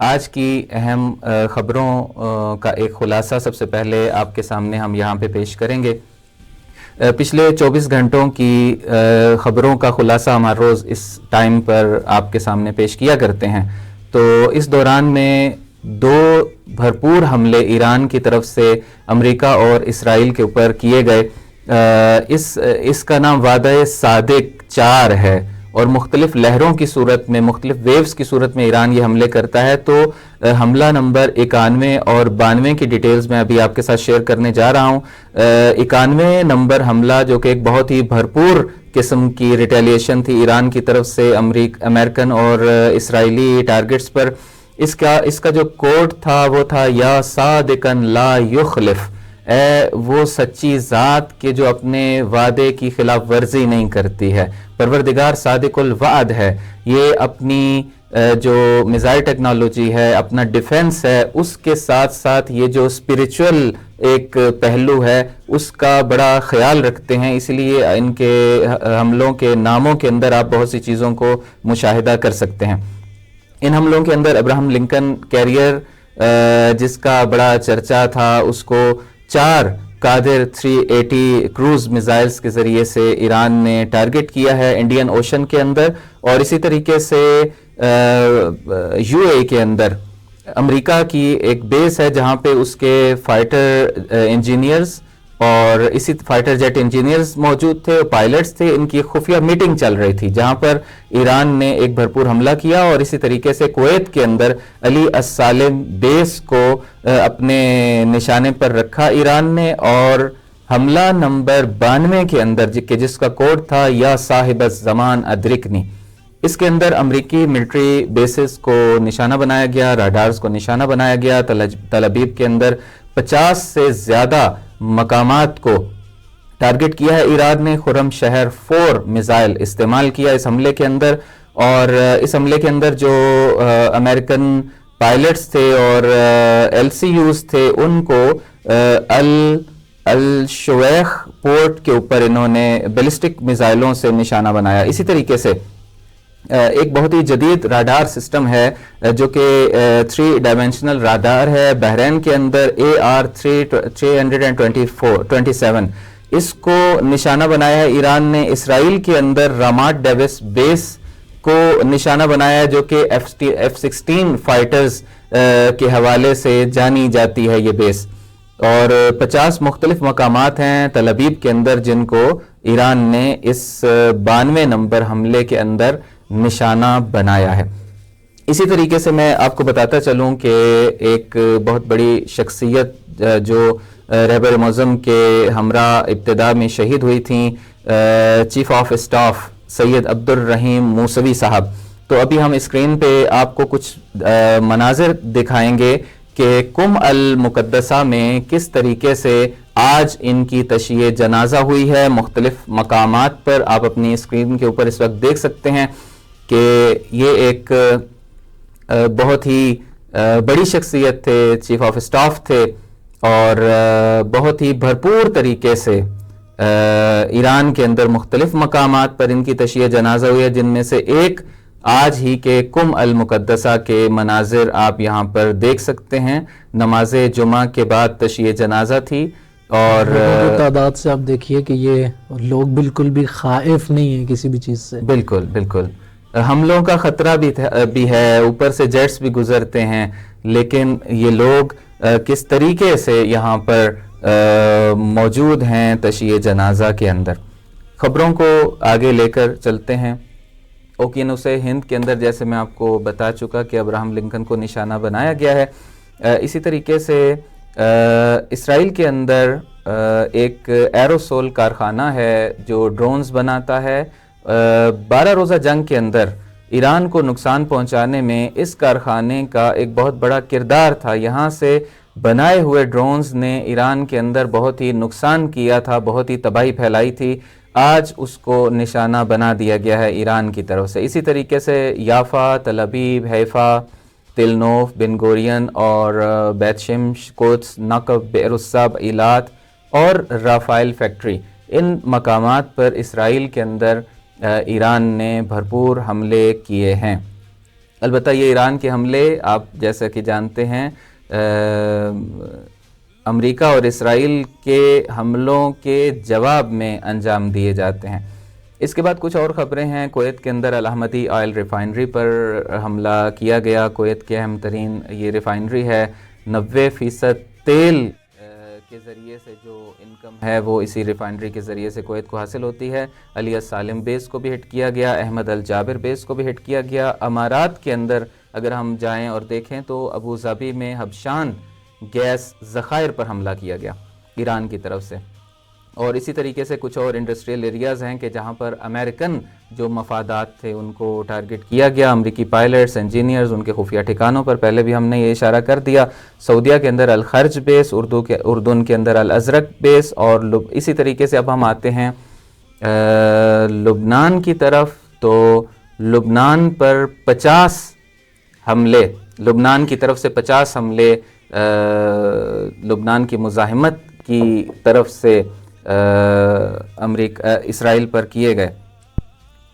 آج کی اہم خبروں کا ایک خلاصہ سب سے پہلے آپ کے سامنے ہم یہاں پہ پیش کریں گے۔ پچھلے 24 گھنٹوں کی خبروں کا خلاصہ ہم ہر روز اس ٹائم پر آپ کے سامنے پیش کیا کرتے ہیں، تو اس دوران میں 2 بھرپور حملے ایران کی طرف سے امریکہ اور اسرائیل کے اوپر کیے گئے۔ اس کا نام وعدہ صادق 4 ہے اور مختلف لہروں کی صورت میں، مختلف ویوز کی صورت میں ایران یہ حملے کرتا ہے۔ تو حملہ نمبر 91 اور 92 کی ڈیٹیلز میں ابھی آپ کے ساتھ شیئر کرنے جا رہا ہوں۔ 91 نمبر حملہ جو کہ ایک بہت ہی بھرپور قسم کی ریٹیلیشن تھی ایران کی طرف سے امریکن اور اسرائیلی ٹارگٹس پر، اس کا جو کوڈ تھا وہ تھا یا صادقن لا یخلف، اے وہ سچی ذات کہ جو اپنے وعدے کی خلاف ورزی نہیں کرتی ہے۔ پروردگار صادق الوعد ہے، یہ اپنی جو میزائل ٹیکنالوجی ہے، اپنا ڈیفنس ہے، اس کے ساتھ ساتھ یہ جو اسپریچول ایک پہلو ہے اس کا بڑا خیال رکھتے ہیں، اس لیے ان کے حملوں کے ناموں کے اندر آپ بہت سی چیزوں کو مشاہدہ کر سکتے ہیں۔ ان حملوں کے اندر ابراہم لنکن کیریئر جس کا بڑا چرچا تھا، اس کو 4 قادر 380 کروز میزائلز کے ذریعے سے ایران نے ٹارگٹ کیا ہے انڈین اوشن کے اندر، اور اسی طریقے سے یو اے کے اندر امریکہ کی ایک بیس ہے جہاں پہ اس کے فائٹر انجینئرز اور اسی فائٹر جیٹ انجینئرز موجود تھے، پائلٹس تھے، ان کی خفیہ میٹنگ چل رہی تھی جہاں پر ایران نے ایک بھرپور حملہ کیا، اور اسی طریقے سے کویت کے اندر علی السالم بیس کو اپنے نشانے پر رکھا ایران نے، اور حملہ نمبر 92 کے اندر جس کا کوڈ تھا یا صاحب الزمان ادرکنی، اس کے اندر امریکی ملٹری بیسز کو نشانہ بنایا گیا، راڈارز کو نشانہ بنایا گیا۔ تل ابیب کے اندر 50 سے زیادہ مقامات کو ٹارگٹ کیا ہے ایران نے۔ خرم شہر 4 میزائل استعمال کیا اس حملے کے اندر، اور اس حملے کے اندر جو امریکن پائلٹس تھے اور ایل سی یوز تھے ان کو الشویخ پورٹ کے اوپر انہوں نے بیلسٹک میزائلوں سے نشانہ بنایا۔ اسی طریقے سے ایک بہت ہی جدید راڈار سسٹم ہے جو کہ 3 ڈائمینشنل راڈار ہے بحرین کے اندر، AR-327، اس کو نشانہ بنایا ہے ایران نے۔ اسرائیل کے اندر رامات ڈیوس بیس کو نشانہ بنایا ہے جو کہ F-16 فائٹرز کے حوالے سے جانی جاتی ہے یہ بیس، اور 50 مختلف مقامات ہیں تل ابیب کے اندر جن کو ایران نے اس 92 نمبر حملے کے اندر نشانہ بنایا ہے۔ اسی طریقے سے میں آپ کو بتاتا چلوں کہ ایک بہت بڑی شخصیت جو رہبر معظم کے ہمراہ ابتدا میں شہید ہوئی تھیں، چیف آف اسٹاف سید عبد الرحیم موسوی صاحب، تو ابھی ہم اسکرین پہ آپ کو کچھ مناظر دکھائیں گے کہ قم المقدسہ میں کس طریقے سے آج ان کی تشییع جنازہ ہوئی ہے۔ مختلف مقامات پر آپ اپنی اسکرین کے اوپر اس وقت دیکھ سکتے ہیں کہ یہ ایک بہت ہی بڑی شخصیت تھے، چیف آف اسٹاف تھے، اور بہت ہی بھرپور طریقے سے ایران کے اندر مختلف مقامات پر ان کی تشییع جنازہ ہوئی ہے، جن میں سے ایک آج ہی کے قم المقدسہ کے مناظر آپ یہاں پر دیکھ سکتے ہیں۔ نماز جمعہ کے بعد تشییع جنازہ تھی، اور تعداد سے آپ دیکھیے کہ یہ لوگ بالکل بھی خائف نہیں ہیں کسی بھی چیز سے۔ بالکل بالکل، حملوں کا خطرہ بھی ہے، اوپر سے جیٹس بھی گزرتے ہیں، لیکن یہ لوگ کس طریقے سے یہاں پر موجود ہیں تشییع جنازہ کے اندر۔ خبروں کو آگے لے کر چلتے ہیں۔ اوقیانوس ہند کے اندر جیسے میں آپ کو بتا چکا کہ ابراہم لنکن کو نشانہ بنایا گیا ہے۔ اسی طریقے سے اسرائیل کے اندر ایک ایروسول کارخانہ ہے جو ڈرونز بناتا ہے۔ 12 روزہ جنگ کے اندر ایران کو نقصان پہنچانے میں اس کارخانے کا ایک بہت بڑا کردار تھا۔ یہاں سے بنائے ہوئے ڈرونز نے ایران کے اندر بہت ہی نقصان کیا تھا، بہت ہی تباہی پھیلائی تھی۔ آج اس کو نشانہ بنا دیا گیا ہے ایران کی طرف سے۔ اسی طریقے سے یافا، تل ابیب، حیفا، تل نوف، بن گورین اور بیت شمش، قدس، نقب، بئر الصب، ایلات اور رافائل فیکٹری، ان مقامات پر اسرائیل کے اندر ایران نے بھرپور حملے کیے ہیں۔ البتہ یہ ایران کے حملے آپ جیسا کہ جانتے ہیں امریکہ اور اسرائیل کے حملوں کے جواب میں انجام دیے جاتے ہیں۔ اس کے بعد کچھ اور خبریں ہیں۔ کویت کے اندر الحمدی آئل ریفائنری پر حملہ کیا گیا۔ کویت کی اہم ترین یہ ریفائنری ہے، 90% تیل کے ذریعے سے جو انکم ہے وہ اسی ریفائنری کے ذریعے سے کویت کو حاصل ہوتی ہے۔ علی السالم بیس کو بھی ہٹ کیا گیا، احمد الجابر بیس کو بھی ہٹ کیا گیا۔ امارات کے اندر اگر ہم جائیں اور دیکھیں تو ابوظہبی میں حبشان گیس ذخائر پر حملہ کیا گیا ایران کی طرف سے، اور اسی طریقے سے کچھ اور انڈسٹریل ایریاز ہیں کہ جہاں پر امریکن جو مفادات تھے ان کو ٹارگٹ کیا گیا، امریکی پائلٹس، انجینئرز، ان کے خفیہ ٹھکانوں پر پہلے بھی ہم نے یہ اشارہ کر دیا۔ سعودیہ کے اندر الخرج بیس، اردن کے اندر الازرق بیس، اور اسی طریقے سے اب ہم آتے ہیں لبنان کی طرف، تو لبنان پر 50 حملے، لبنان کی طرف سے 50 حملے لبنان کی مزاحمت کی طرف سے اسرائیل پر کیے گئے۔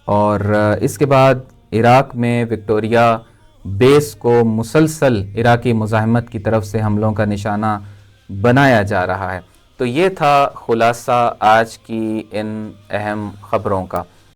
اور اس کے بعد عراق میں وکٹوریہ بیس کو مسلسل عراقی مزاحمت کی طرف سے حملوں کا نشانہ بنایا جا رہا ہے۔ تو یہ تھا خلاصہ آج کی ان اہم خبروں کا۔